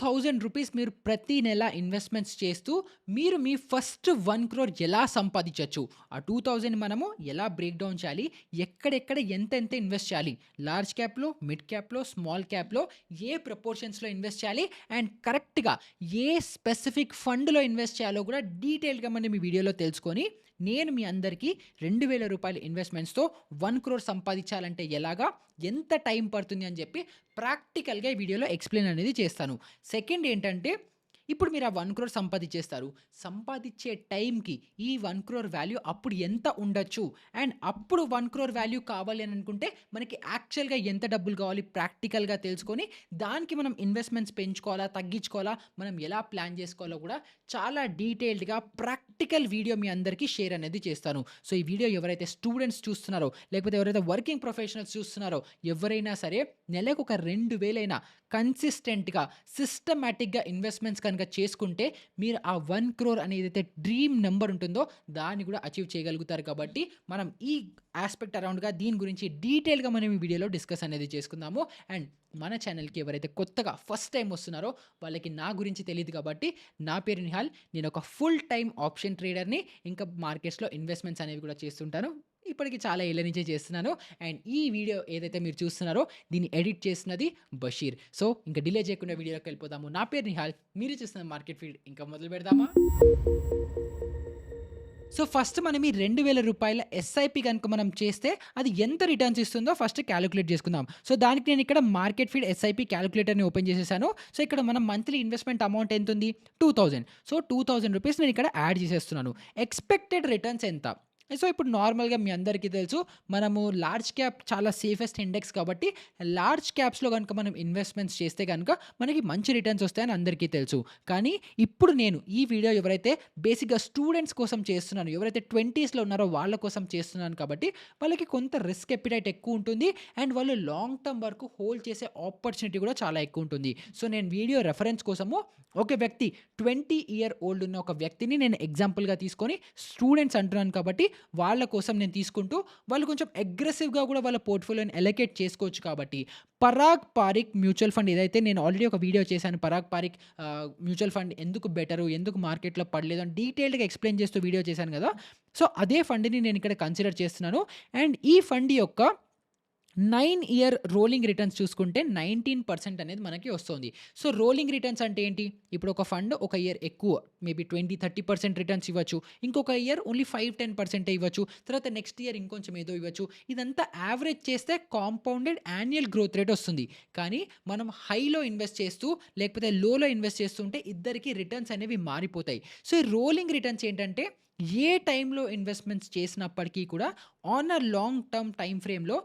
రూ. 2000 మీరు ప్రతి నెల ఇన్వెస్ట్‌మెంట్స్ చేస్తూ మీరు మీ ఫస్ట్ 1,00,00,000 ఎలా సంపాదించొచ్చు? ఆ 2000 మనము ఎలా బ్రేక్ డౌన్ చేయాలి? ఎక్కడెక్కడ ఎంతెంత ఇన్వెస్ట్ చేయాలి? లార్జ్ క్యాప్‌లో, మిడ్ క్యాప్‌లో, స్మాల్ క్యాప్‌లో ఏ ప్రపోర్షన్స్‌లో ఇన్వెస్ట్ చేయాలి? అండ్ కరెక్ట్‌గా ఏ స్పెసిఫిక్ ఫండ్‌లో ఇన్వెస్ట్ చేయాలో కూడా డీటెయిల్‌గా మనం ఈ వీడియోలో తెలుసుకొని నేను మీ అందరికీ రూ. 2,000 ఇన్వెస్ట్‌మెంట్స్‌తో 1,00,00,000 సంపాదించాలంటే ఎలాగా? ఎంత టైం పడుతుంది అని చెప్పి ప్రాక్టికల్‌గా ఈ వీడియోలో ఎక్స్‌ప్లెయిన్ అనేది చేస్తాను. సెకండ్ ఏంటంటే ఇప్పుడు మీరు ఆ 1,00,00,000 సంపాదించేస్తారు. సంపాదించే టైంకి ఈ 1,00,00,000 వాల్యూ అప్పుడు ఎంత ఉండొచ్చు? అండ్ అప్పుడు 1,00,00,000 వాల్యూ కావాలి అని అనుకుంటే మనకి యాక్చువల్‌గా ఎంత డబ్బులు కావాలి ప్రాక్టికల్‌గా తెలుసుకొని దానికి మనం ఇన్వెస్ట్‌మెంట్స్ పెంచుకోవాలా? తగ్గించుకోవాలా? మనం ఎలా ప్లాన్ చేసుకోవాలో కూడా చాలా డీటెయిల్డ్‌గా ప్రాక్టికల్ వీడియో మీ అందరికీ షేర్ అనేది చేస్తాను. సో, ఈ వీడియో ఎవరైతే స్టూడెంట్స్ చూస్తున్నారో లేకపోతే ఎవరైతే వర్కింగ్ ప్రొఫెషనల్స్ చూస్తున్నారో ఎవరైనా సరే నెలకు ఒక 2,000 కన్సిస్టెంట్‌గా సిస్టమాటిక్‌గా ఇన్వెస్ట్‌మెంట్స్ కనుక చేసుకుంటే మీరు ఆ 1,00,00,000 అనేదైతే డ్రీమ్ నంబర్ ఉంటుందో దాన్ని కూడా అచీవ్ చేయగలుగుతారు కాబట్టి మనం ఈ యాస్పెక్ట్ అరౌండ్‌గా దీని గురించి డీటెయిల్‌గా మనం ఈ వీడియోలో డిస్కస్ అనేది చేసుకుందాము. అండ్ మన ఛానల్‌కి ఎవరైతే కొత్తగా ఫస్ట్ టైమ్ వస్తున్నారో వాళ్ళకి నా గురించి తెలీదు కాబట్టి నా పేరు నిహాల్. నేను ఒక ఫుల్ టైమ్ ఆప్షన్ ట్రేడర్‌ని. ఇంకా మార్కెట్స్‌లో ఇన్వెస్ట్‌మెంట్స్ అనేవి కూడా చేస్తుంటాను. ఇప్పటికి చాలా ఏళ్ల నుంచే చేస్తున్నాను. అండ్ ఈ వీడియో ఏదైతే మీరు చూస్తున్నారో దీన్ని ఎడిట్ చేసినది బషీర్. సో, ఇంక డిలే చేయకుండా వీడియోలోకి వెళ్ళిపోదాము. నా పేరు నిహాల్. మీరు చూస్తున్న మార్కెట్ ఫీడ్. ఇంకా మొదలు పెడదామా? సో, ఫస్ట్ మనం ఈ రూ. 2,000 ఎస్ఐపి గనుక మనం చేస్తే అది ఎంత రిటర్న్స్ ఇస్తుందో ఫస్ట్ కాలిక్యులేట్ చేసుకుందాం. సో, దానికి నేను ఇక్కడ మార్కెట్ ఫీడ్ ఎస్ఐపి కాలిక్యులేటర్‌ని ఓపెన్ చేసేసాను. సో, ఇక్కడ మనం మంత్లీ ఇన్వెస్ట్‌మెంట్ అమౌంట్ ఎంతుంది? 2,000. సో, రూ. 2,000 నేను ఇక్కడ యాడ్ చేసేస్తున్నాను. ఎక్స్‌పెక్టెడ్ రిటర్న్స్ ఎంత? సో, ఇప్పుడు నార్మల్‌గా మీ అందరికీ తెలుసు మనము లార్జ్ క్యాప్ చాలా సేఫెస్ట్ ఇండెక్స్ కాబట్టి లార్జ్ క్యాప్స్‌లో గనుక మనం ఇన్వెస్ట్‌మెంట్స్ చేస్తే గనుక మనకి మంచి రిటర్న్స్ వస్తాయని అందరికీ తెలుసు. కానీ ఇప్పుడు నేను ఈ వీడియో ఎవరైతే బేసిక్‌గా స్టూడెంట్స్ కోసం చేస్తున్నాను, ఎవరైతే 20స్‌లో ఉన్నారో వాళ్ళ కోసం చేస్తున్నాను కాబట్టి వాళ్ళకి కొంత రిస్క్ ఎపిటైట్ ఎక్కువ ఉంటుంది. అండ్ వాళ్ళు లాంగ్ టర్మ్ వరకు హోల్డ్ చేసే ఆపర్చునిటీ కూడా చాలా ఎక్కువ ఉంటుంది. సో, నేను వీడియో రెఫరెన్స్ కోసము ఒక వ్యక్తి 20 ఇయర్ ఓల్డ్ ఉన్న ఒక వ్యక్తిని నేను ఎగ్జాంపుల్‌గా తీసుకొని స్టూడెంట్స్ అంటున్నాను కాబట్టి వాళ్ళ కోసం నేను తీసుకుంటూ వాళ్ళు కొంచెం అగ్రెసివ్‌గా కూడా వాళ్ళ పోర్ట్‌ఫోలియోని అలొకేట్ చేసుకోవచ్చు కాబట్టి పరాగ్ పారిక్ మ్యూచువల్ ఫండ్ ఏదైతే నేను ఆల్రెడీ ఒక వీడియో చేశాను. పరాగ్ పారిక్ మ్యూచువల్ ఫండ్ ఎందుకు బెటరు? ఎందుకు మార్కెట్‌లో పడలేదు అని డీటెయిల్డ్‌గా ఎక్స్‌ప్లెయిన్ చేస్తూ వీడియో చేశాను కదా! సో, అదే ఫండ్‌ని నేను ఇక్కడ కన్సిడర్ చేస్తున్నాను. అండ్ ఈ ఫండ్ యొక్క 9 ఇయర్ రోలింగ్ రిటర్న్స్ చూసుకుంటే 19% అనేది మనకి వస్తుంది. సో, రోలింగ్ రిటర్న్స్ అంటే ఏంటి? ఇప్పుడు ఒక ఫండ్ ఒక ఇయర్ ఎక్కువ మేబీ 20, 30% రిటర్న్స్ ఇవ్వచ్చు. ఇంకొక ఇయర్ ఓన్లీ 5, 10% ఇవ్వచ్చు. తర్వాత నెక్స్ట్ ఇయర్ ఇంకొంచెం ఏదో ఇవ్వచ్చు. ఇదంతా యావరేజ్ చేస్తే కాంపౌండెడ్ యాన్యుయల్ గ్రోత్ రేట్ వస్తుంది. కానీ మనం హైలో ఇన్వెస్ట్ చేస్తూ లేకపోతే లోలో ఇన్వెస్ట్ చేస్తుంటే ఇద్దరికీ రిటర్న్స్ అనేవి మారిపోతాయి. సో, ఈ రోలింగ్ రిటర్న్స్ ఏంటంటే ఏ టైంలో ఇన్వెస్ట్‌మెంట్స్ చేసినప్పటికీ కూడా on a long term time ఫ్రేమ్‌లో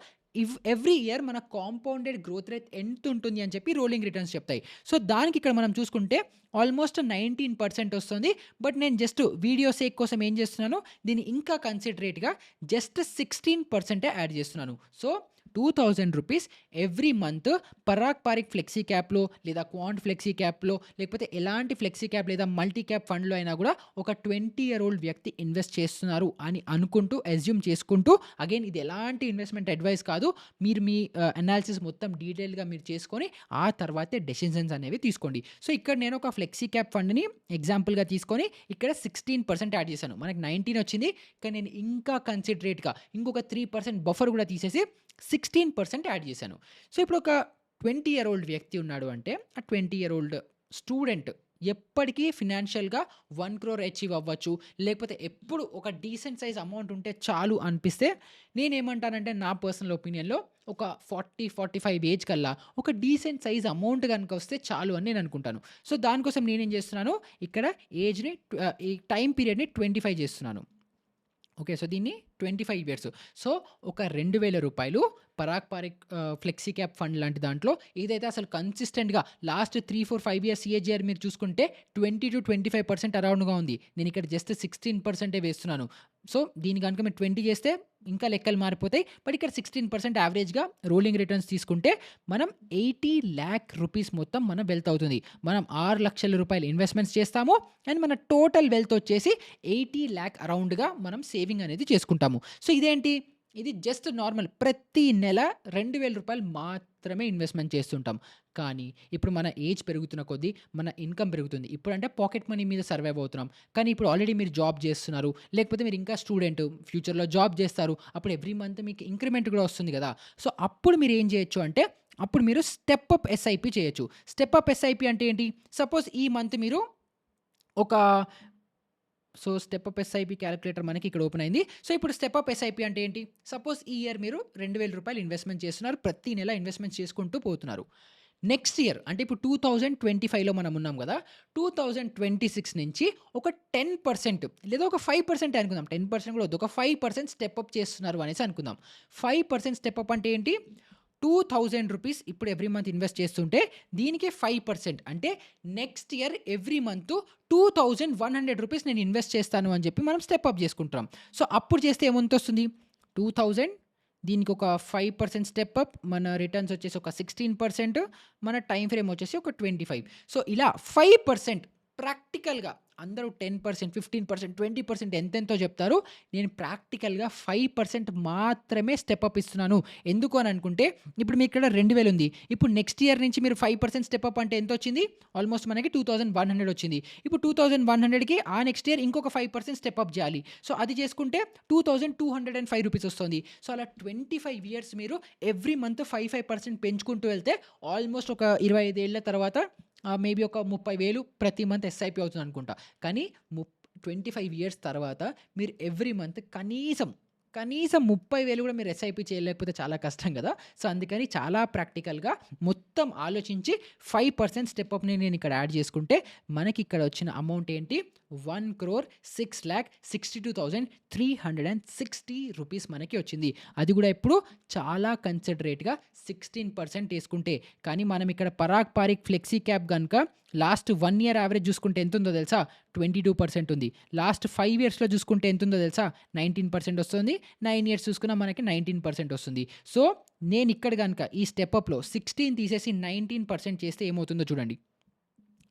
ఎవ్రీ ఇయర్ మన కాంపౌండెడ్ గ్రోత్ రేట్ ఎంతుంటుంది అని చెప్పి రోలింగ్ రిటర్న్స్ చెప్తాయి. సో, దానికి ఇక్కడ మనం చూసుకుంటే ఆల్మోస్ట్ 19% వస్తుంది. బట్ నేను జస్ట్ వీడియో సేక్ కోసం ఏం చేస్తున్నాను, దీన్ని ఇంకా కన్సిడరేట్‌గా జస్ట్ 16% యాడ్ చేస్తున్నాను. సో, రూ. 2,000 every month Parag Parikh flexi క్యాప్‌లో లేదా క్వాంట్ ఫ్లెక్సీ క్యాప్‌లో లేకపోతే ఎలాంటి ఫ్లెక్సీ క్యాప్ లేదా మల్టీ క్యాప్ ఫండ్‌లో అయినా కూడా ఒక 20 ఇయర్ ఓల్డ్ వ్యక్తి ఇన్వెస్ట్ చేస్తున్నారు అని అనుకుంటూ అస్యూమ్ చేసుకుంటూ అగైన్ ఇది ఎలాంటి ఇన్వెస్ట్‌మెంట్ అడ్వైస్ కాదు. మీరు మీ అనాలిసిస్ మొత్తం డీటెయిల్‌గా మీరు చేసుకొని ఆ తర్వాతే డెసిషన్స్ అనేవి తీసుకోండి. సో, ఇక్కడ నేను ఒక ఫ్లెక్సీ క్యాప్ ఫండ్‌ని ఎగ్జాంపుల్‌గా తీసుకొని ఇక్కడ 16% యాడ్ చేశాను. మనకు 19 వచ్చింది. కానీ నేను ఇంకా కన్సిడరేట్‌గా ఇంకొక 3% బఫర్ కూడా తీసేసి 16% యాడ్ చేశాను. సో, ఇప్పుడు ఒక 20 ఇయర్ ఓల్డ్ వ్యక్తి ఉన్నాడు అంటే ఆ 20 ఇయర్ ఓల్డ్ స్టూడెంట్ ఎప్పటికీ ఫినాన్షియల్‌గా 1,00,00,000 అచీవ్ అవ్వచ్చు. లేకపోతే ఎప్పుడు ఒక డీసెంట్ సైజ్ అమౌంట్ ఉంటే చాలు అనిపిస్తే నేనేమంటానంటే నా పర్సనల్ ఒపీనియన్‌లో ఒక 40, 45 ఏజ్ కల్లా ఒక డీసెంట్ సైజ్ అమౌంట్ గనుక వస్తే చాలు అని నేను అనుకుంటాను. సో, దానికోసం నేనేం చేస్తున్నాను ఇక్కడ ఈ టైమ్ పీరియడ్‌ని 25 చేస్తున్నాను. ఓకే. సో, దీన్ని 25 ఇయర్స్. సో, ఒక రూ. 2,000 Parag Parikh flexi cap fund లాంటి దాంట్లో ఏదైతే అసలు కన్సిస్టెంట్‌గా లాస్ట్ 3, 4, 5 ఇయర్స్ సీఏజీఆర్ మీరు చూసుకుంటే 20-25% అరౌండ్‌గా ఉంది. నేను ఇక్కడ జస్ట్ 16% వేస్తున్నాను. సో, దీన్ని గనుక మీరు 20 చేస్తే ఇంకా లెక్కలు మారిపోతాయి. బట్ ఇక్కడ 16% యావరేజ్‌గా రోలింగ్ రిటర్న్స్ తీసుకుంటే మనం 80,00,000 రూపీస్ మొత్తం మన వెల్త్ అవుతుంది. మనం రూ. 6,00,000 ఇన్వెస్ట్‌మెంట్స్ చేస్తాము. అండ్ మన టోటల్ వెల్త్ వచ్చేసి 80,00,000 అరౌండ్‌గా మనం సేవింగ్ అనేది చేసుకుంటాము. సో, ఇదేంటి ఇది జస్ట్ నార్మల్ ప్రతి నెల రూ. 2000 మాత్రమే ఇన్వెస్ట్‌మెంట్ చేస్తుంటాం. కానీ ఇప్పుడు మన ఏజ్ పెరుగుతున్న కొద్దీ మన ఇన్‌కమ్ పెరుగుతుంది. ఇప్పుడంటే పాకెట్ మనీ మీద సర్వైవ్ అవుతున్నాం. కానీ ఇప్పుడు ఆల్రెడీ మీరు జాబ్ చేస్తున్నారు. లేకపోతే మీరు ఇంకా స్టూడెంట్ ఫ్యూచర్‌లో జాబ్ చేస్తారు. అప్పుడు ఎవ్రీ మంత్ మీకు ఇంక్రిమెంట్ కూడా వస్తుంది గదా! సో, అప్పుడు మీరు ఏం చేయొచ్చు అంటే అప్పుడు మీరు స్టెప్ అప్ ఎస్ఐపి చేయొచ్చు. స్టెప్ అప్ ఎస్ఐపి అంటే ఏంటి? సపోజ్ ఈ మంత్ మీరు ఒక so, step up SIP calculator మనకి ఇక్కడ ఓపెన్ అయింది. సో, ఇప్పుడు స్టెప్ అప్ ఎస్ఐపి అంటే ఏంటి? సపోజ్ ఈ ఇయర్ మీరు రూ. 2000 ఇన్వెస్ట్‌మెంట్ చేస్తున్నారు. ప్రతి నెల ఇన్వెస్ట్‌మెంట్ చేసుకుంటూ పోతున్నారు. నెక్స్ట్ ఇయర్ అంటే ఇప్పుడు 2025లో మనం ఉన్నాం గదా! 2026 నుంచి ఒక 10% లేదా ఒక 5% అనుకుందాం. 10% కూడా వద్దు. ఒక 5% స్టెప్ అప్ చేస్తున్నారు అనేసి అనుకుందాం. 5% స్టెప్ అప్ అంటే ఏంటి? రూ. 2000 ఇప్పుడు ఎవ్రీ మంత్ ఇన్వెస్ట్ చేస్తుంటే దీనికి 5% అంటే నెక్స్ట్ ఇయర్ ఎవ్రీ మంత్ రూ. 2100 నేను ఇన్వెస్ట్ చేస్తాను అని చెప్పి మనం స్టెప్ అప్ చేసుకుంటాం. సో, అప్పుడు చేస్తే ఏమంతొస్తుంది? 2000 దీనికి ఒక 5% స్టెప్ అప్ మన రిటర్న్స్ వచ్చేసి ఒక 16% మన టైమ్ ఫ్రేమ్ వచ్చేసి ఒక 25. సో, ఇలా 5% ప్రాక్టికల్‌గా అందరూ 10%, 15%, 20% ఎంతెంతో చెప్తారు. నేను ప్రాక్టికల్‌గా 5% మాత్రమే స్టెప్ అప్ ఇస్తున్నాను. ఎందుకు అని అనుకుంటే ఇప్పుడు మీకు ఇక్కడ 2000 ఉంది. ఇప్పుడు నెక్స్ట్ ఇయర్ నుంచి మీరు 5% స్టెప్ అప్ అంటే ఎంతొచ్చింది? ఆల్మోస్ట్ మనకి 2100 వచ్చింది. ఇప్పుడు 2100కి ఆ నెక్స్ట్ ఇయర్ ఇంకొక 5% స్టెప్ అప్ చేయాలి. సో, అది చేసుకుంటే రూ. 2205 వస్తుంది. సో, అలా 25 ఇయర్స్ మీరు ఎవ్రీ మంత్ 5% పెంచుకుంటూ వెళ్తే ఆల్మోస్ట్ ఒక 25 ఏళ్ల తర్వాత మేబీ ఒక 30,000 ప్రతి మంత్ ఎస్ఐపి అవుతుందనుకుంటా. కానీ 25 ఇయర్స్ తర్వాత మీరు ఎవ్రీ మంత్ కనీసం 30,000 కూడా మీరు ఎస్ఐపి చేయలేకపోతే చాలా కష్టం గదా! సో, అందుకని చాలా ప్రాక్టికల్‌గా మొత్తం ఆలోచించి 5% స్టెప్ అప్‌ని నేను ఇక్కడ యాడ్ చేసుకుంటే మనకి ఇక్కడ వచ్చిన అమౌంట్ ఏంటి? ₹1,62,360 మనకి వచ్చింది. అది కూడా ఎప్పుడు చాలా కన్సిడరేట్‌గా 16% ఏసుకుంటే. కానీ మనం ఇక్కడ పరాగ్ పారిక్ ఫ్లెక్సీ క్యాప్ గనుక లాస్ట్ 1 ఇయర్ యావరేజ్ చూసుకుంటే ఎంతుందో తెలుసా? 22% ఉంది. లాస్ట్ 5 ఇయర్స్‌లో చూసుకుంటే ఎంతుందో తెలుసా? 19% వస్తుంది. 9 ఇయర్స్ చూసుకున్నా మనకి 19% వస్తుంది. సో, నేనిక్కడ గనుక ఈ స్టెప్ అప్‌లో 16 తీసేసి 19% చేస్తే ఏమవుతుందో చూడండి.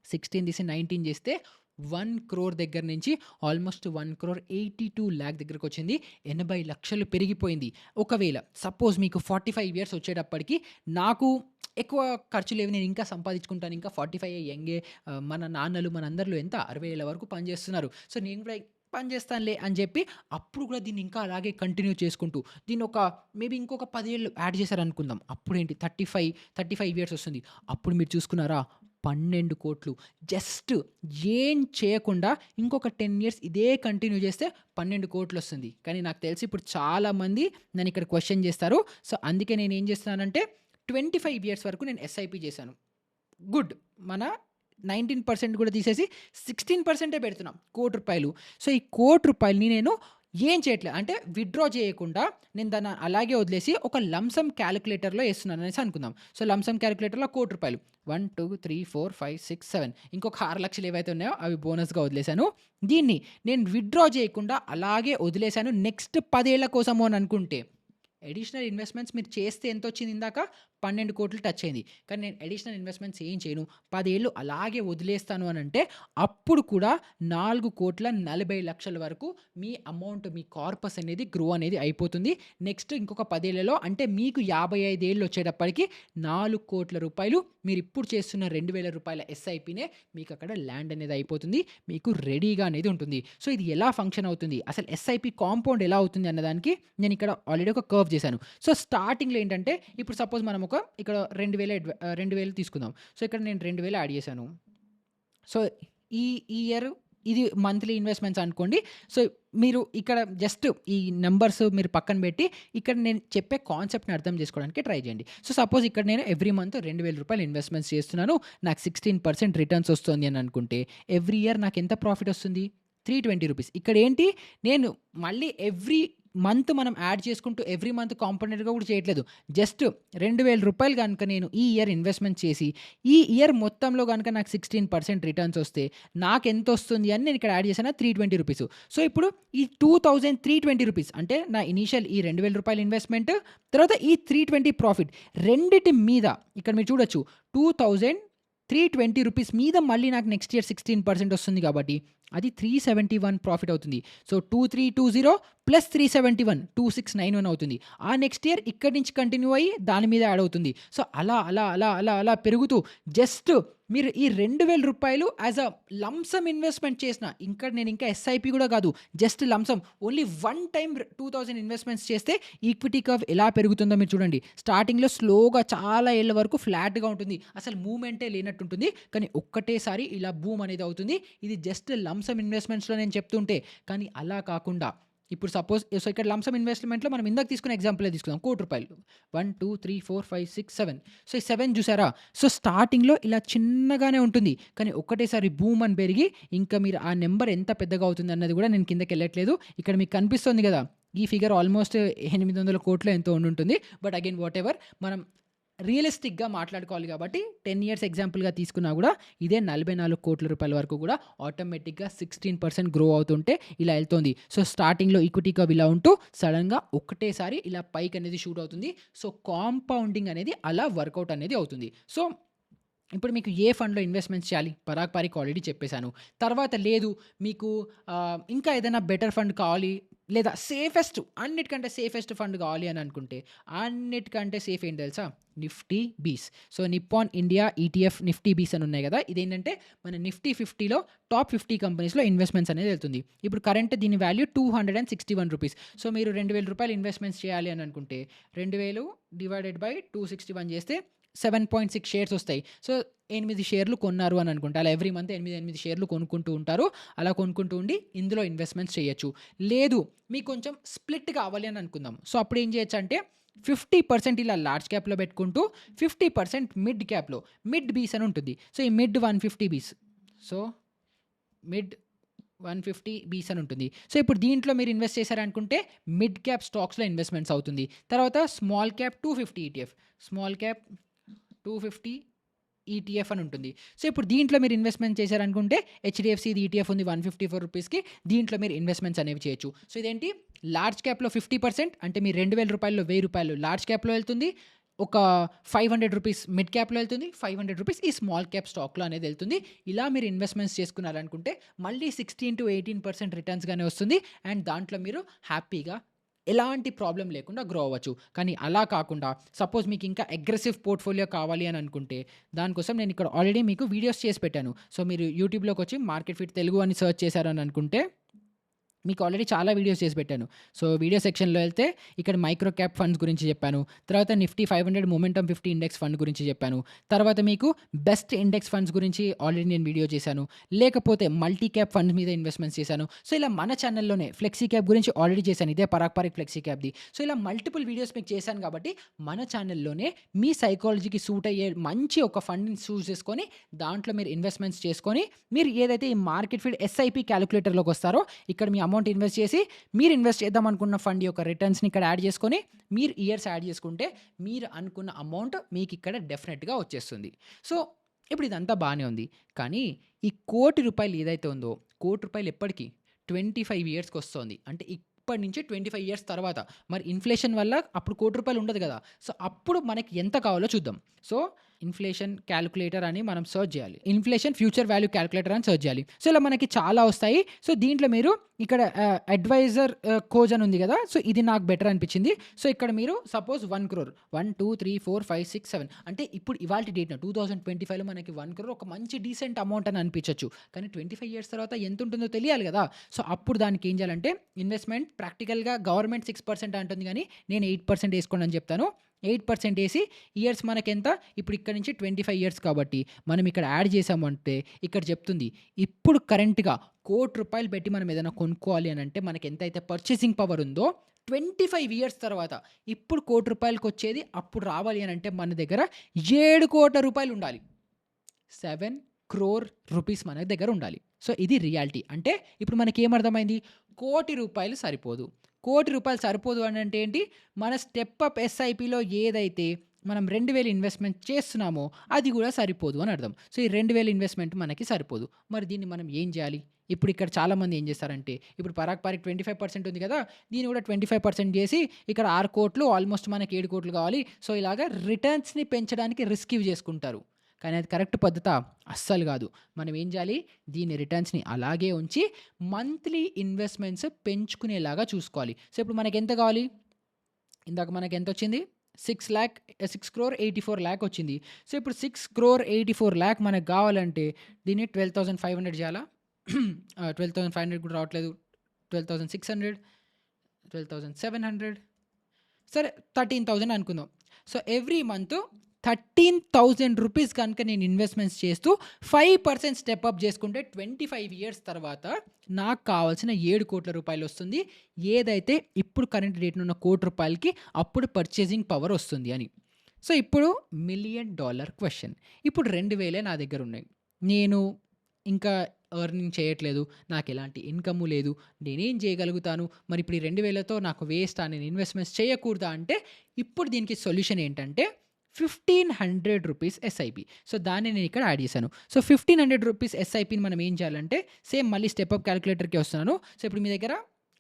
16 తీసి 19 చేస్తే 1,00,00,000 దగ్గర నుంచి ఆల్మోస్ట్ 1,82,00,000 దగ్గరకొచ్చింది. 80,00,000 పెరిగిపోయింది. ఒకవేళ సపోజ్ మీకు 45 ఇయర్స్ వచ్చేటప్పటికి నాకు ఎక్కువ ఖర్చులేవి నేను ఇంకా సంపాదించుకుంటాను. ఇంకా 45 యంగే మన నాన్నలు మనందరిలో ఎంత 60 ఏళ్ల వరకు పనిచేస్తున్నారు. సో, నేను కూడా పని చేస్తానులే అని చెప్పి అప్పుడు కూడా దీన్ని ఇంకా అలాగే కంటిన్యూ చేసుకుంటూ దీన్నొక మేబీ ఇంకొక 10 ఏళ్ళు యాడ్ చేశారనుకుందాం. అప్పుడేంటి 35 ఇయర్స్ వస్తుంది. అప్పుడు మీరు చూసుకున్నారా 12,00,00,000 జస్ట్ ఏం చేయకుండా ఇంకొక 10 ఇయర్స్ ఇదే కంటిన్యూ చేస్తే 12,00,00,000 వస్తుంది. కానీ నాకు తెలిసి ఇప్పుడు చాలామంది నన్నిక్కడ క్వెషన్ చేస్తారు. సో, అందుకే నేనేం చేస్తున్నానంటే 25 ఇయర్స్ వరకు నేను ఎస్ఐపి చేశాను. గుడ్. మన 19% కూడా తీసేసి 16% పెడుతున్నాం. రూ. 1,00,00,000. సో, ఈ రూ. 1,00,00,000ని నేను ఏం చేయట్లే. అంటే విత్‌డ్రా చేయకుండా నేను దాన్ని అలాగే వదిలేసి ఒక లంప్ సమ్ క్యాలిక్యులేటర్‌లో ఏస్తున్నాను అనేసి అనుకుందాం. సో, లంప్ సమ్ క్యాలిక్యులేటర్‌లో రూ. 1,00,00,000 1, 2, 3, 4, 5, 6, 7 ఇంకొక 6,00,000 ఏవైతే ఉన్నాయో అవి బోనస్‌గా వదిలేసాను. దీన్ని నేను విత్‌డ్రా చేయకుండా అలాగే వదిలేసాను. నెక్స్ట్ 10 ఏళ్ల కోసము అని అనుకుంటే అడిషనల్ ఇన్వెస్ట్‌మెంట్స్ మీరు చేస్తే ఎంతొచ్చింది ఇందాక? 12,00,00,000 టచ్ అయింది. కానీ నేను అడిషనల్ ఇన్వెస్ట్‌మెంట్స్ ఏం చేయను. 10 ఏళ్ళు అలాగే వదిలేస్తాను అనంటే అప్పుడు కూడా 4,40,00,000 వరకు మీ అమౌంట్ మీ కార్పస్ అనేది గ్రో అనేది అయిపోతుంది. నెక్స్ట్ ఇంకొక 10 ఏళ్లలో అంటే మీకు 55 ఏళ్ళు వచ్చేటప్పటికి రూ. 4,00,00,000 మీరిప్పుడు చేస్తున్న రూ. 2,000 ఎస్ఐపినే మీకు అక్కడ ల్యాండ్ అనేది అయిపోతుంది. మీకు రెడీగా అనేది ఉంటుంది. సో, ఇది ఎలా ఫంక్షన్ అవుతుంది? అసలు ఎస్ఐపి కాంపౌండ్ ఎలా అవుతుంది అన్నదానికి నేను ఇక్కడ ఆల్రెడీ ఒక కర్వ్ చేశాను. సో, స్టార్టింగ్‌లో ఏంటంటే ఇప్పుడు సపోజ్ మనం ఇక్కడ 2,000 తీసుకుందాం. సో, ఇక్కడ నేను 2,000 యాడ్ చేశాను. సో, ఈ ఇయర్ ఇది మంత్లీ ఇన్వెస్ట్‌మెంట్స్ అనుకోండి. సో, మీరు ఇక్కడ జస్ట్ ఈ నంబర్స్ మీరు పక్కన పెట్టి ఇక్కడ నేను చెప్పే కాన్సెప్ట్‌ని అర్థం చేసుకోవడానికి ట్రై చేయండి. సో, సపోజ్ ఇక్కడ నేను ఎవ్రీ మంత్ రూ. 2,000 ఇన్వెస్ట్‌మెంట్స్ చేస్తున్నాను. నాకు 16% రిటర్న్స్ వస్తుంది అని అనుకుంటే ఎవ్రీ ఇయర్ నాకు ఎంత ప్రాఫిట్ వస్తుంది? రూ. 320. ఇక్కడేంటి నేను మళ్ళీ ఎవ్రీ మంత్ మనం యాడ్ చేసుకుంటూ ఎవ్రీ మంత్ కాంపోనెంట్‌గా కూడా చేయట్లేదు. జస్ట్ రూ. 2,000 గనుక నేను ఈ ఇయర్ ఇన్వెస్ట్‌మెంట్ చేసి, ఈ ఇయర్ మొత్తంలో గనుక నాకు 16% రిటర్న్స్ వస్తే నాకెంతొస్తుంది అని నేను ఇక్కడ యాడ్ చేశాను రూ. 320. సో, ఇప్పుడు ఈ రూ. 2,320 అంటే నా ఇనీషియల్ ఈ రూ. 2,000 ఇన్వెస్ట్‌మెంట్ తర్వాత ఈ 320 ప్రాఫిట్ రెండిటి మీద ఇక్కడ మీరు చూడొచ్చు 2,000 రూ. 320 మీద మళ్ళీ నాకు నెక్స్ట్ ఇయర్ 16% వస్తుంది కాబట్టి అది 371 ప్రాఫిట్ అవుతుంది. సో, 2320 ప్లస్ 371 2691 అవుతుంది. ఆ నెక్స్ట్ ఇయర్ ఇక్కడి నుంచి కంటిన్యూ అయ్యి దాని మీద యాడ్ అవుతుంది. సో, అలా పెరుగుతూ జస్ట్ మీరు ఈ రూ. 2000 as a lump sum investment చేసిన ఇక్కడ నేను ఇంకా ఎస్ఐపి కూడా కాదు. Just lump sum only one time 2000 investments చేస్తే ఈక్విటీ కర్వ్ ఎలా పెరుగుతుందో మీరు చూడండి. స్టార్టింగ్‌లో స్లోగా చాలా ఏళ్ల వరకు ఫ్లాట్‌గా ఉంటుంది. అసలు మూవ్‌మెంటే లేనట్టుంటుంది. కానీ ఒక్కటేసారి ఇలా బూమ్ అనేది అవుతుంది. ఇది జస్ట్ లంప్ సమ్ ఇన్వెస్ట్‌మెంట్స్‌లో నేను చెప్తుంటే. కానీ అలా కాకుండా ఇప్పుడు సపోజ్ సో, ఇక్కడ లంప్ సమ్ ఇన్వెస్ట్‌మెంట్‌లో మనం ఇందాక తీసుకున్న ఎగ్జాంపులే తీసుకుందాం. రూ. 1,00,00,000 1, 2, 3, 4, 5, 6, 7 సో, ఈ 7 చూసారా? సో, స్టార్టింగ్‌లో ఇలా చిన్నగానే ఉంటుంది. కానీ ఒక్కటేసారి బూమ్ అని పెరిగి ఇంకా మీరు ఆ నంబర్ ఎంత పెద్దగా అవుతుందన్నది కూడా నేను కిందకెళ్ళట్లేదు. ఇక్కడ మీకు కనిపిస్తుంది గదా! ఈ ఫిగర్ ఆల్మోస్ట్ 800,00,00,000 ఎంతో ఉండుంటుంది. బట్ అగైన్ వాటెవర్ మనం రియలిస్టిక్‌గా మాట్లాడుకోవాలి కాబట్టి 10 ఇయర్స్ ఎగ్జాంపుల్‌గా తీసుకున్నా గూడా ఇదే రూ. 44,00,00,000 వరకు గూడా ఆటోమేటిక్‌గా 16% గ్రో అవుతుంటే ఇలా ఎళ్తోంది. సో, స్టార్టింగ్‌లో ఈక్విటీ కర్వ్ ఇలా ఉంటూ సడెన్‌గా ఒక్కటేసారి ఇలా పైకనేది షూట్ అవుతుంది. సో, కాంపౌండింగ్ అనేది అలా వర్కౌట్ అనేది అవుతుంది. సో, ఇప్పుడు మీకు ఏ ఫండ్‌లో ఇన్వెస్ట్‌మెంట్స్ చేయాలి? పరాగ్ పారీక్ ఆల్రెడీ చెప్పేసాను. తర్వాత లేదు మీకు ఇంకా ఏదైనా బెటర్ ఫండ్ కావాలి లేదా సేఫెస్ట్ అన్నిటికంటే సేఫెస్ట్ ఫండ్ కావాలి అని అనుకుంటే అన్నిటికంటే సేఫ్ ఏంటి తెలుసా? నిఫ్టీ బీస్. So, Nippon India ETF Nifty బీస్ అని ఉన్నాయి గదా! ఇదేంటంటే మన నిఫ్టీ 50లో టాప్ 50 కంపెనీస్‌లో ఇన్వెస్ట్‌మెంట్స్ అనేది వెళ్తుంది. ఇప్పుడు కరెంట్ దీని వాల్యూ రూ. 261. సో, మీరు రూ. 2,000 ఇన్వెస్ట్‌మెంట్స్ చేయాలి అని అనుకుంటే 2000 డివైడెడ్ బై 261 చేస్తే 7.6 షేర్స్ వస్తాయి. సో, 8 షేర్లు కొన్నారు అని అనుకుంటే అలా ఎవ్రీ మంత్ 8 షేర్లు కొనుక్కుంటూ ఉంటారు. అలా కొనుక్కుంటూ ఉండి ఇందులో ఇన్వెస్ట్‌మెంట్స్ చేయొచ్చు. లేదు మీకు కొంచెం స్ప్లిట్ కావాలి అని అనుకుందాం. సో, అప్పుడు ఏం చేయొచ్చంటే 50% ఇలా లార్జ్ క్యాప్‌లో పెట్టుకుంటూ 50% మిడ్ క్యాప్‌లో మిడ్ బీస్ అని ఉంటుంది. సో, ఈ మిడ్ 150 బీస్. సో, మిడ్ 150 బీస్ అని ఉంటుంది. సో, ఇప్పుడు దీంట్లో మీరు ఇన్వెస్ట్ చేశారనుకుంటే మిడ్ క్యాప్ స్టాక్స్‌లో ఇన్వెస్ట్‌మెంట్స్ అవుతుంది. తర్వాత small cap 250 ETF. Small cap 250 ETF అని ఉంటుంది. సో, ఇప్పుడు దీంట్లో మీరు ఇన్వెస్ట్‌మెంట్ చేశారనుకుంటే హెచ్‌డిఎఫ్‌సిది ఈటీఎఫ్ ఉంది రూ. 154కి దీంట్లో మీరు ఇన్వెస్ట్‌మెంట్స్ అనేవి చేయొచ్చు. సో, ఇదేంటి లార్జ్ క్యాప్‌లో 50% అంటే మీ రూ. 2,000లో రూ. 1,000 లార్జ్ క్యాప్‌లో వెళ్తుంది. ఒక రూ. 500 మిడ్ క్యాప్‌లో వెళ్తుంది. రూ. 500 ఈ స్మాల్ క్యాప్ స్టాక్‌లో అనేది వెళ్తుంది. ఇలా మీరు ఇన్వెస్ట్‌మెంట్స్ చేసుకున్నారనుకుంటే మళ్ళీ 16-18% రిటర్న్స్ గానే వస్తుంది. అండ్ దాంట్లో మీరు హ్యాపీగా ఎలాంటి ప్రాబ్లమ్ లేకుండా గ్రో అవ్వచ్చు. కానీ అలా కాకుండా సపోజ్ మీకు ఇంకా అగ్రెసివ్ పోర్ట్‌ఫోలియో కావాలి అని అనుకుంటే దానికోసం నేను ఇక్కడ ఆల్రెడీ మీకు వీడియోస్ చేసి పెట్టాను. సో, మీరు యూట్యూబ్‌లోకొచ్చి మార్కెట్ ఫిట్ తెలుగు అని సెర్చ్ చేశారని అనుకుంటే మీకు ఆల్రెడీ చాలా వీడియోస్ చేసి పెట్టాను. సో, వీడియో సెక్షన్‌లో వెళ్తే ఇక్కడ మైక్రో క్యాప్ ఫండ్స్ గురించి చెప్పాను. తర్వాత నిఫ్టీ 500 మొమెంటమ్ 50 ఇండెక్స్ ఫండ్ గురించి చెప్పాను. తర్వాత మీకు బెస్ట్ ఇండెక్స్ ఫండ్స్ గురించి ఆల్రెడీ నేను వీడియో చేశాను. లేకపోతే మల్టీ క్యాప్ ఫండ్స్ మీద ఇన్వెస్ట్‌మెంట్స్ చేశాను. సో, ఇలా మన ఛానెల్‌లోనే ఫ్లెక్సీ క్యాప్ గురించి ఆల్రెడీ చేశాను. ఇదే పరాగ్ పారీక్ ఫ్లెక్సీ క్యాప్‌ది. సో, ఇలా మల్టిపుల్ వీడియోస్ మీకు చేశాను కాబట్టి మన ఛానెల్‌లోనే మీ సైకాలజీకి సూట్ అయ్యే మంచి ఒక ఫండ్‌ని చూస్ చేసుకొని దాంట్లో మీరు ఇన్వెస్ట్‌మెంట్స్ చేసుకొని మీరు ఏదైతే ఈ మార్కెట్ ఫీడ్ ఎస్ఐపి క్యాలిక్యులేటర్‌లోకి వస్తారో ఇక్కడ మీ అమౌంట్ ఇన్వెస్ట్ చేసి మీరు ఇన్వెస్ట్ చేద్దాం అనుకున్న ఫండ్ యొక్క రిటర్న్స్‌ని ఇక్కడ యాడ్ చేసుకొని మీరు ఇయర్స్ యాడ్ చేసుకుంటే మీరు అనుకున్న అమౌంట్ మీకు ఇక్కడ డెఫినెట్‌గా వచ్చేస్తుంది. సో, ఇప్పుడు ఇదంతా బానే ఉంది. కానీ ఈ రూ. 1,00,00,000 ఏదైతే ఉందో రూ. 1,00,00,000 ఎప్పటికి 25 ఇయర్స్‌కి వస్తోంది. అంటే ఇప్పటి నుంచి 25 ఇయర్స్ తర్వాత మరి ఇన్‌ఫ్లేషన్ వల్ల అప్పుడు రూ. 1,00,00,000 ఉండదు కదా! సో, అప్పుడు మనకి ఎంత కావాలో చూద్దాం. సో, ఇన్‌ఫ్లేషన్ కాలిక్యులేటర్ అని మనం సెర్చ్ చేయాలి. ఇన్‌ఫ్లేషన్ ఫ్యూచర్ వాల్యూ కాలిక్యులేటర్ అని సెర్చ్ చేయాలి. సో, ఇలా మనకి చాలా వస్తాయి. సో, దీంట్లో మీరు ఇక్కడ అడ్వైజర్ కోజ్ అని ఉంది కదా! సో, ఇది నాకు బెటర్ అనిపించింది. సో, ఇక్కడ మీరు సపోజ్ 1,00,00,000 1, 2, 3, 4, 5, 6, 7 అంటే ఇప్పుడు ఇవాల్టి డేట్‌న 2025లో మనకి 1,00,00,000 ఒక మంచి డీసెంట్ అమౌంట్ అని అనిపించొచ్చు. కానీ 25 ఇయర్స్ తర్వాత ఎంత ఉంటుందో తెలియాలి కదా! సో, అప్పుడు దానికి ఏం చేయాలంటే ఇన్వెస్ట్‌మెంట్ ప్రాక్టికల్‌గా గవర్నమెంట్ 6% అంటుంది గానీ నేను 8% ఏసుకోండి అని చెప్తాను. 8% ఏసి ఇయర్స్ మనకెంత ఇప్పుడు ఇక్కడ నుంచి 25 ఇయర్స్ కాబట్టి మనం ఇక్కడ యాడ్ చేసామంటే ఇక్కడ చెప్తుంది. ఇప్పుడు కరెంట్‌గా రూ. 1,00,00,000 పెట్టి మనం ఏదైనా కొనుక్కోవాలి అని అంటే మనకి ఎంతైతే పర్చేసింగ్ పవర్ ఉందో 25 ఇయర్స్ తర్వాత ఇప్పుడు రూ. 1,00,00,000 అప్పుడు రావాలి అని అంటే మన దగ్గర రూ. 7,00,00,000 ఉండాలి. 7,00,00,000 మన దగ్గర ఉండాలి. సో, ఇది రియాలిటీ. అంటే ఇప్పుడు మనకేమర్థమైంది? రూ. 1,00,00,000 సరిపోదు. రూ. 1,00,00,000 సరిపోదు అని అంటే ఏంటి? మన స్టెప్ అప్ ఎస్ఐపిలో ఏదైతే మనం 2,000 ఇన్వెస్ట్‌మెంట్ చేస్తున్నామో అది కూడా సరిపోదు అని అర్థం. సో, ఈ 2,000 ఇన్వెస్ట్‌మెంట్ మనకి సరిపోదు. మరి దీన్ని మనం ఏం చేయాలి? ఇప్పుడు ఇక్కడ చాలామంది ఏం చేస్తారంటే ఇప్పుడు పరాగ్ పారీక్ 25% ఉంది కదా! దీన్ని కూడా 25% చేసి ఇక్కడ 6,00,00,000 ఆల్మోస్ట్ మనకి 7,00,00,000 కావాలి. సో, ఇలాగా రిటర్న్స్‌ని పెంచడానికి రిస్క్ ఇవి చేసుకుంటారు. కానీ అది కరెక్ట్ పద్ధతా? అస్సలు గాదు. మనం ఏం జేయాలి? దీని రిటర్న్స్‌ని అలాగే ఉంచి మంత్లీ ఇన్వెస్ట్‌మెంట్స్ పెంచుకునేలాగా చూసుకోవాలి. సో, ఇప్పుడు మనకెంత గావాలి? ఇందాక మనకెంతొచ్చింది? 6,84,00,000 వచ్చింది. సో, ఇప్పుడు 6,84,00,000 మనకు గావాలంటే దీన్ని 12,500 జేయాలా? 12,500 కూడా రావట్లేదు. 12,600, 12,700 సరే 13,000 అనుకుందాం. సో, ఎవ్రీ మంత్ 13,000 రూపీస్ కనుక నేను ఇన్వెస్ట్‌మెంట్స్ చేస్తూ 5% స్టెప్ అప్ చేసుకుంటే 25 ఇయర్స్ తర్వాత నాకు కావాల్సిన 7,00,00,000 రూపాయలొస్తుంది. ఏదైతే ఇప్పుడు కరెంట్ రేట్‌లో ఉన్న ₹1,00,00,000కి అప్పుడు పర్చేసింగ్ పవర్ వస్తుంది అని. సో, ఇప్పుడు $1,000,000 క్వెషన్. ఇప్పుడు 2,000 నా దగ్గరున్నాయి. నేను ఇంకా ఎర్నింగ్ చేయట్లేదు. నాకెలాంటి ఇన్‌కము లేదు. నేనేం చేయగలుగుతాను? మరి ఇప్పుడు ఈ 2,000తో నాకు వేస్టా? నేను ఇన్వెస్ట్‌మెంట్స్ చేయకూడదా? అంటే ఇప్పుడు దీనికి సొల్యూషన్ ఏంటంటే ₹1,500 ఎస్ఐపి. సో, దాన్ని నేను ఇక్కడ యాడ్ చేశాను. సో, ₹1,500 ఎస్ఐపిని మనం ఏం చేయాలంటే సేమ్ మళ్ళీ స్టెప్ అప్ కాలిక్యులేటర్‌కే వస్తున్నాను. సో, ఇప్పుడు మీ దగ్గర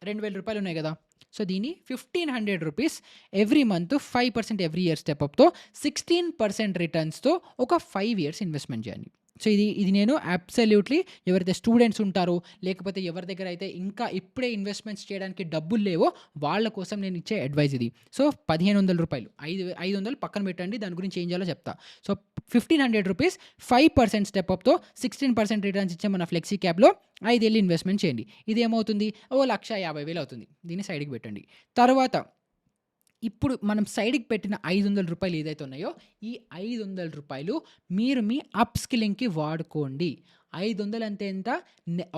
₹2,000 ఉన్నాయి గదా! సో, దీన్ని ₹1,500 every month 5% every year step అప్‌తో 16% రిటర్న్స్‌తో ఒక 5 ఇయర్స్ ఇన్వెస్ట్‌మెంట్ చేయండి. సో, ఇది నేను అబ్సల్యూట్‌లీ ఎవరైతే స్టూడెంట్స్ ఉంటారో, లేకపోతే ఎవరి దగ్గర అయితే ఇంకా ఇప్పుడే ఇన్వెస్ట్‌మెంట్స్ చేయడానికి డబ్బులు లేవో వాళ్ళ కోసం నేను ఇచ్చే అడ్వైస్ ఇది. సో, ₹1,500 500 పక్కన పెట్టండి. దాని గురించి ఏం చేయాలో చెప్తా. సో, ₹1,500 5% స్టెప్ అప్‌తో 16% రిటర్న్స్ ఇచ్చే మన ఫ్లెక్సీ క్యాప్‌లో 5 ఏళ్ళు ఇన్వెస్ట్‌మెంట్ చేయండి. ఇదేమవుతుంది? ఓ 1,50,000 అవుతుంది. దీన్ని సైడ్‌కి పెట్టండి. తర్వాత ఇప్పుడు మనం సైడ్‌కి పెట్టిన ₹500 ఏదైతే ఉన్నాయో, ఈ ₹500 మీరు మీ అప్ స్కిల్లింగ్‌కి వాడుకోండి. 500 అంటే ఎంత?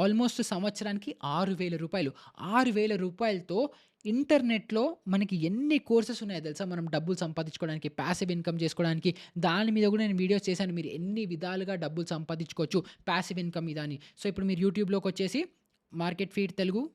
ఆల్మోస్ట్ సంవత్సరానికి ₹6,000. ₹6,000తో ఇంటర్నెట్‌లో మనకి ఎన్ని కోర్సెస్ ఉన్నాయో తెలుసా? మనం డబ్బులు సంపాదించుకోవడానికి, పాసివ్ ఇన్‌కమ్ చేసుకోవడానికి. దాని మీద కూడా నేను వీడియోస్ చేశాను. మీరు ఎన్ని విధాలుగా డబ్బులు సంపాదించుకోవచ్చు పాసివ్ ఇన్‌కమ్ మీద అని. సో, ఇప్పుడు మీరు యూట్యూబ్‌లోకొచ్చేసి market feed Telugu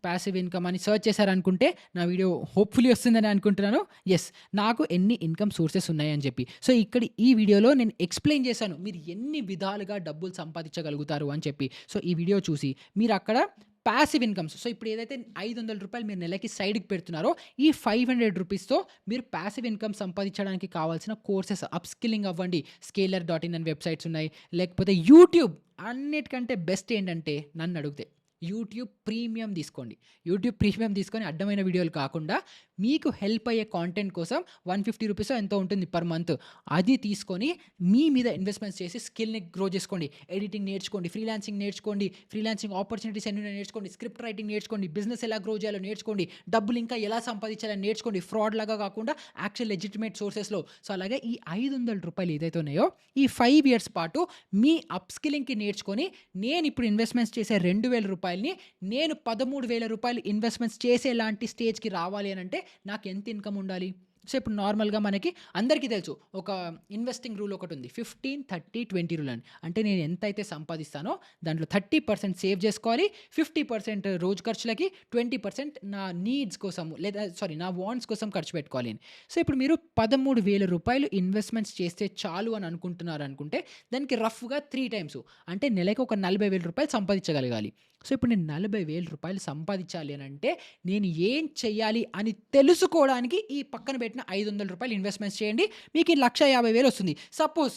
passive income అని సెర్చ్ చేశారనుకుంటే నా వీడియో హోప్‌ఫుల్లీ వస్తుందని అనుకుంటున్నాను. యెస్. నాకు ఎన్ని ఇన్‌కమ్ సోర్సెస్ ఉన్నాయని చెప్పి. సో, ఇక్కడ ఈ వీడియోలో నేను ఎక్స్‌ప్లెయిన్ చేశాను. మీరు ఎన్ని విధాలుగా డబ్బులు సంపాదించగలుగుతారు అని చెప్పి. సో, ఈ వీడియో చూసి మీరక్కడ పాసివ్ ఇన్‌కమ్స్ సో, ఇప్పుడు ఏదైతే ₹500 మీరు నెలకి సైడ్‌కి పెడుతున్నారో, ఈ ₹500తో మీరు పాసివ్ ఇన్‌కమ్ సంపాదించడానికి కావాల్సిన కోర్సెస్ అప్ స్కిల్లింగ్ అవ్వండి. స్కేలర్.in అని వెబ్‌సైట్స్ ఉన్నాయి. లేకపోతే యూట్యూబ్ అన్నిటికంటే బెస్ట్ ఏంటంటే నన్నడిగితే యూట్యూబ్ ప్రీమియం తీసుకోండి. యూట్యూబ్ ప్రీమియం తీసుకొని అడ్డమైన వీడియోలు కాకుండా మీకు హెల్ప్ అయ్యే కాంటెంట్ కోసం ₹150 ఎంతో ఉంటుంది పర్ మంత్. అది తీసుకొని మీ మీద ఇన్వెస్ట్‌మెంట్స్ చేసి స్కిల్‌ని గ్రో చేసుకోండి. ఎడిటింగ్ నేర్చుకోండి, ఫ్రీలాన్సింగ్ నేర్చుకోండి, ఫ్రీలాన్సింగ్ ఆపర్చునిటీస్ ఎన్ని ఉన్నాయో నేర్చుకోండి, స్క్రిప్ట్ రైటింగ్ నేర్చుకోండి, బిజినెస్ ఎలా గ్రో చేయాలో నేర్చుకోండి, డబ్బులు ఇంకా ఎలా సంపాదించాలో నేర్చుకోండి. ఫ్రాడ్ లాగా కాకుండా యాక్చువల్ లెజిటిమేట్ సోర్సెస్‌లో. సో, అలాగే ఈ ₹500 ఏదైతే ఉన్నాయో ఈ 5 ఇయర్స్ పాటు మీ అప్ స్కిల్లింగ్‌కి నేర్చుకొని నేనిప్పుడు ఇన్వెస్ట్‌మెంట్స్ చేసే ₹2,000ని నేను ₹13,000 ఇన్వెస్ట్‌మెంట్స్ చేసేలాంటి స్టేజ్‌కి రావాలి అనంటే నాకు ఎంత ఇన్‌కమ్ ఉండాలి? సో, ఇప్పుడు నార్మల్‌గా మనకి అందరికీ తెలుసు. ఒక ఇన్వెస్టింగ్ రూల్ ఒకటుంది. 15, 30, 20 రూల్ అని. అంటే నేను ఎంతైతే సంపాదిస్తానో దాంట్లో 30% సేవ్ చేసుకోవాలి. 50% రోజు ఖర్చులకి, 20% నా నీడ్స్ కోసము లేదా నా వాంట్స్ కోసం ఖర్చు పెట్టుకోవాలి అని. సో, ఇప్పుడు మీరు ₹13,000 ఇన్వెస్ట్‌మెంట్స్ చేస్తే చాలు అని అనుకుంటున్నారనుకుంటే దానికి రఫ్‌గా 3 టైమ్స్ అంటే నెలకి ఒక ₹40,000 సంపాదించగలగాలి. సో, ఇప్పుడు నేను ₹40,000 సంపాదించాలి అనంటే నేను ఏం చెయ్యాలి అని తెలుసుకోవడానికి ఈ పక్కన పెట్టిన ₹500 ఇన్వెస్ట్‌మెంట్స్ చేయండి. మీకు ఈ 1,50,000 వస్తుంది. సపోజ్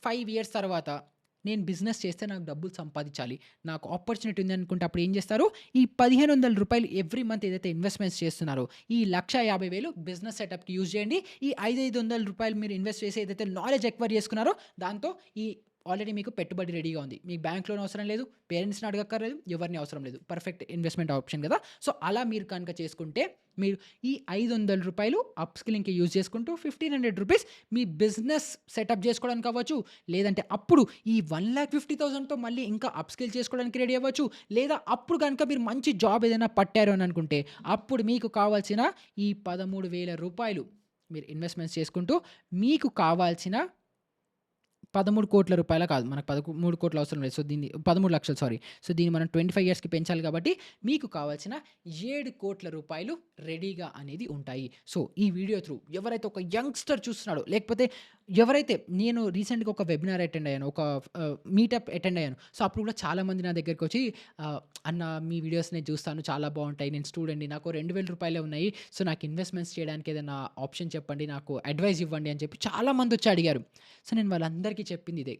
5 ఇయర్స్ తర్వాత నేను బిజినెస్ చేస్తే నాకు డబ్బులు సంపాదించాలి. నాకు ఆపర్చునిటీ ఉంది అనుకుంటే అప్పుడు ఏం చేస్తారు? ఈ ₹1,500 ఎవ్రీ మంత్ ఏదైతే ఇన్వెస్ట్‌మెంట్స్ చేస్తున్నారో ఈ 1,50,000 బిజినెస్ సెటప్‌కి యూజ్ చేయండి. ఈ ₹500 మీరు ఇన్వెస్ట్ చేసి ఏదైతే నాలెడ్జ్ ఎక్వైర్ చేసుకున్నారో దాంతో ఈ ఆల్రెడీ మీకు పెట్టుబడి రెడీగా ఉంది. మీకు బ్యాంక్ లోన్ అవసరం లేదు. పేరెంట్స్‌ని అడగక్కర్లేదు. ఎవరిని అవసరం లేదు. పర్ఫెక్ట్ ఇన్వెస్ట్‌మెంట్ ఆప్షన్ కదా! సో, అలా మీరు కనుక చేసుకుంటే మీరు ఈ ₹500 అప్ స్కిల్లింగ్‌కి యూజ్ చేసుకుంటూ ₹1,500 మీ బిజినెస్ సెటప్ చేసుకోవడానికి అవ్వచ్చు. లేదంటే అప్పుడు ఈ 1,50,000తో మళ్ళీ ఇంకా అప్ స్కిల్ చేసుకోవడానికి రెడీ అవ్వచ్చు. లేదా అప్పుడు గనుక మీరు మంచి జాబ్ ఏదైనా పట్టారు అని అనుకుంటే అప్పుడు మీకు కావాల్సిన ఈ ₹13,000 మీరు ఇన్వెస్ట్‌మెంట్స్ చేసుకుంటూ మీకు కావాల్సిన ₹13,00,00,000 కాదు. మనకు 13,00,00,000 అవసరం లేదు. సో, దీన్ని 13,00,000 సారీ. సో, దీన్ని మనం 25 ఇయర్స్‌కి పెంచాలి కాబట్టి మీకు కావాల్సిన ₹7,00,00,000 రెడీగా అనేది ఉంటాయి. సో, ఈ వీడియో త్రూ ఎవరైతే ఒక యంగ్‌స్టర్ చూస్తున్నాడో లేకపోతే ఎవరైతే నేను రీసెంట్‌గా ఒక వెబినార్ అటెండ్ అయ్యాను. ఒక మీటప్ అటెండ్ అయ్యాను. సో, అప్పుడు కూడా చాలామంది నా దగ్గరికొచ్చి "అన్న మీ వీడియోస్ నేను చూస్తాను. చాలా బావుంటాయి. నేను స్టూడెంట్‌ని. నాకు రూ. 2000 ఉన్నాయి. సో, నాకు ఇన్వెస్ట్‌మెంట్స్ చేయడానికి ఏదైనా ఆప్షన్ చెప్పండి. నాకు అడ్వైస్ ఇవ్వండి" అని చెప్పి చాలామందొచ్చి అడిగారు. సో, నేను వాళ్ళందరికీ చెప్పింది ఇదే.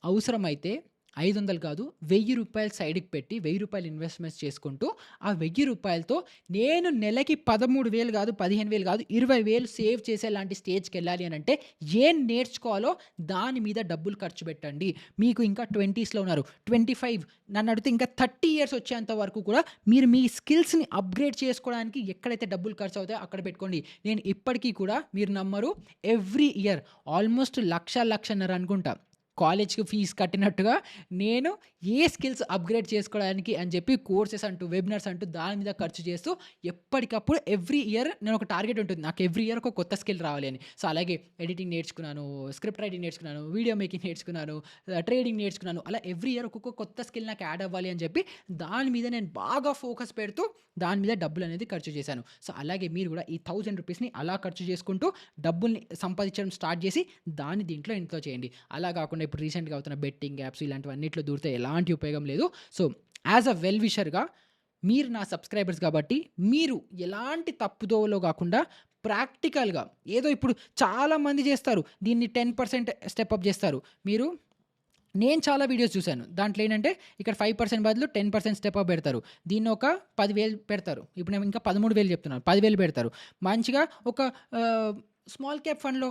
అవసరమైతే 500 కాదు, రూ. 1000 సైడ్‌కి పెట్టి రూ. 1000 ఇన్వెస్ట్‌మెంట్స్ చేసుకుంటూ, ఆ రూ. 1000తో నేను నెలకి 13,000 కాదు, 15,000 కాదు, 20,000 సేవ్ చేసేలాంటి స్టేజ్‌కెళ్ళాలి అనంటే ఏం నేర్చుకోవాలో దాని మీద డబ్బులు ఖర్చు పెట్టండి. మీకు ఇంకా 20స్‌లో ఉన్నారు. 25 నన్నడిగితే ఇంకా 30 ఇయర్స్ వచ్చేంత వరకు కూడా మీరు మీ స్కిల్స్‌ని అప్‌గ్రేడ్ చేసుకోవడానికి ఎక్కడైతే డబ్బులు ఖర్చవుతాయో అక్కడ పెట్టుకోండి. నేను ఇప్పటికి కూడా మీరు నమ్మరు, ఎవ్రీ ఇయర్ ఆల్మోస్ట్ 1,00,000, 1,50,000 అనుకుంటా కాలేజ్‌కి ఫీజ్ కట్టినట్టుగా నేను ఏ స్కిల్స్ అప్‌గ్రేడ్ చేసుకోవడానికి అని చెప్పి కోర్సెస్ అంటూ, వెబినార్స్ అంటూ దాని మీద ఖర్చు చేస్తూ ఎప్పటికప్పుడు ఎవ్రీ ఇయర్ నేను ఒక టార్గెట్ ఉంటుంది. నాకు ఎవ్రీ ఇయర్ ఒక కొత్త స్కిల్ రావాలి అని. సో, అలాగే ఎడిటింగ్ నేర్చుకున్నాను, స్క్రిప్ట్ రైటింగ్ నేర్చుకున్నాను, వీడియో మేకింగ్ నేర్చుకున్నాను, ట్రేడింగ్ నేర్చుకున్నాను. అలా ఎవ్రీ ఇయర్ ఒక్కొక్క కొత్త స్కిల్ నాకు యాడ్ అవ్వాలి అని చెప్పి దాని మీద నేను బాగా ఫోకస్ పెడుతూ దాని మీద డబ్బులనేది ఖర్చు చేశాను. సో, అలాగే మీరు కూడా ఈ 1000 రూపీస్‌ని అలా ఖర్చు చేసుకుంటూ డబ్బుల్ని సంపాదించడం స్టార్ట్ చేసి దాన్ని దీంట్లో ఇంట్లో చేయండి. అలా కాకుండా ఇప్పుడు రీసెంట్‌గా అవుతున్న బెట్టింగ్ యాప్స్ ఇలాంటివన్నిట్లో దూరితే ఎలాంటి ఉపయోగం లేదు. సో, యాస్ ఎ వెల్ విషర్‌గా మీరు నా సబ్‌స్క్రైబర్స్ కాబట్టి మీరు ఎలాంటి తప్పుదోవలో కాకుండా ప్రాక్టికల్‌గా ఏదో ఇప్పుడు చాలామంది చేస్తారు. దీన్ని 10% స్టెప్ అప్ చేస్తారు. నేను చాలా వీడియోస్ చూసాను. దాంట్లో ఏంటంటే ఇక్కడ 5% బదులు 10% స్టెప్ అప్ పెడతారు. దీన్ని ఒక 10,000 పెడతారు. ఇప్పుడు నేను ఇంకా 13,000 చెప్తున్నాను. 10,000 పెడతారు. మంచిగా ఒక స్మాల్ క్యాప్ ఫండ్‌లో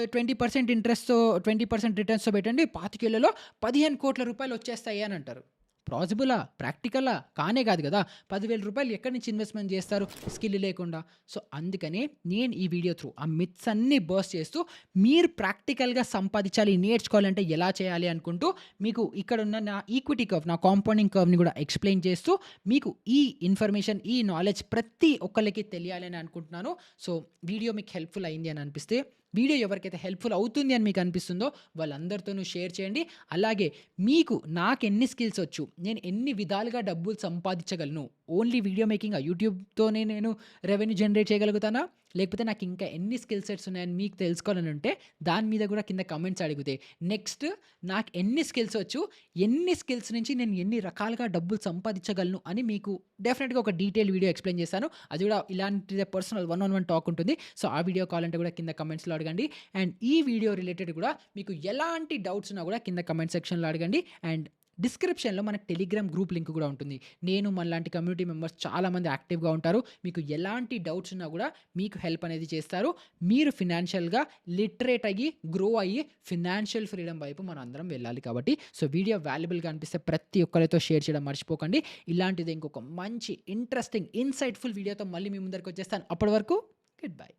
20% ఇంట్రెస్ట్‌తో 20% రిటర్న్స్‌తో పెట్టండి. 25,000లో 15,00,00,000 వచ్చేస్తాయి అని అంటారు. పాజిబులా? ప్రాక్టికలా? కానే కాదు కదా! రూ. 10,000 ఎక్కడి నుంచి ఇన్వెస్ట్‌మెంట్ చేస్తారు స్కిల్ లేకుండా? సో, అందుకనే నేను ఈ వీడియో త్రూ ఆ మిత్స్ అన్నీ బర్స్ట్ చేస్తూ మీరు ప్రాక్టికల్‌గా సంపాదించాలి, నేర్చుకోవాలంటే ఎలా చేయాలి అనుకుంటూ మీకు ఇక్కడున్న నా ఈక్విటీ కర్వ్, నా కాంపౌండింగ్ కర్వ్‌ని కూడా ఎక్స్‌ప్లెయిన్ చేస్తూ మీకు ఈ ఇన్ఫర్మేషన్, ఈ నాలెడ్జ్ ప్రతి ఒక్కళ్ళకి తెలియాలి అని అనుకుంటున్నాను. సో, వీడియో మీకు హెల్ప్‌ఫుల్ అయింది అని అనిపిస్తే వీడియో ఎవరికైతే హెల్ప్‌ఫుల్ అవుతుంది అని మీకు అనిపిస్తుందో వాళ్ళందరితోనూ షేర్ చేయండి. అలాగే మీకు నాకెన్ని స్కిల్స్ వచ్చు, నేను ఎన్ని విధాలుగా డబ్బులు సంపాదించగలను, ఓన్లీ వీడియో మేకింగా, యూట్యూబ్‌తోనే నేను రెవెన్యూ జనరేట్ చేయగలుగుతానా? లేకపోతే నాకు ఇంకా ఎన్ని స్కిల్ సెట్స్ ఉన్నాయని మీకు తెలుసుకోవాలని ఉంటే దాని మీద కూడా కింద కామెంట్స్ అడిగితే నెక్స్ట్ నాకు ఎన్ని స్కిల్స్ వచ్చు, ఎన్ని స్కిల్స్ నుంచి నేను ఎన్ని రకాలుగా డబ్బులు సంపాదించగలను అని మీకు డెఫినిట్‌గా ఒక డీటెయిల్ వీడియో ఎక్స్‌ప్లెయిన్ చేశాను. అది కూడా ఇలాంటిదే personal one on one talk ఉంటుంది. సో, ఆ వీడియో కావాలంటే కూడా కింద కామెంట్స్‌లో అడగండి. అండ్ ఈ వీడియో రిలేటెడ్ కూడా మీకు ఎలాంటి డౌట్స్ ఉన్నా కూడా కింద కామెంట్ సెక్షన్‌లో అడగండి. అండ్ డిస్క్రిప్షన్‌లో మన టెలిగ్రామ్ గ్రూప్ లింక్ కూడా ఉంటుంది. నేను మనలాంటి కమ్యూనిటీ మెంబర్స్ చాలామంది యాక్టివ్‌గా ఉంటారు. మీకు ఎలాంటి డౌట్స్ ఉన్నా కూడా మీకు హెల్ప్ అనేది చేస్తారు. మీరు ఫినాన్షియల్‌గా లిటరేట్ అయ్యి, గ్రో అయ్యి ఫినాన్షియల్ ఫ్రీడమ్ వైపు మనందరం వెళ్ళాలి కాబట్టి సో, వీడియో వాల్యుబుల్‌గా అనిపిస్తే ప్రతి ఒక్కరితో షేర్ చేయడం మర్చిపోకండి. ఇలాంటిదే ఇంకొక మంచి ఇంట్రెస్టింగ్, ఇన్‌సైట్‌ఫుల్ వీడియోతో మళ్ళీ మీ ముందరికి వచ్చేస్తాను. అప్పటి వరకు గుడ్ బై.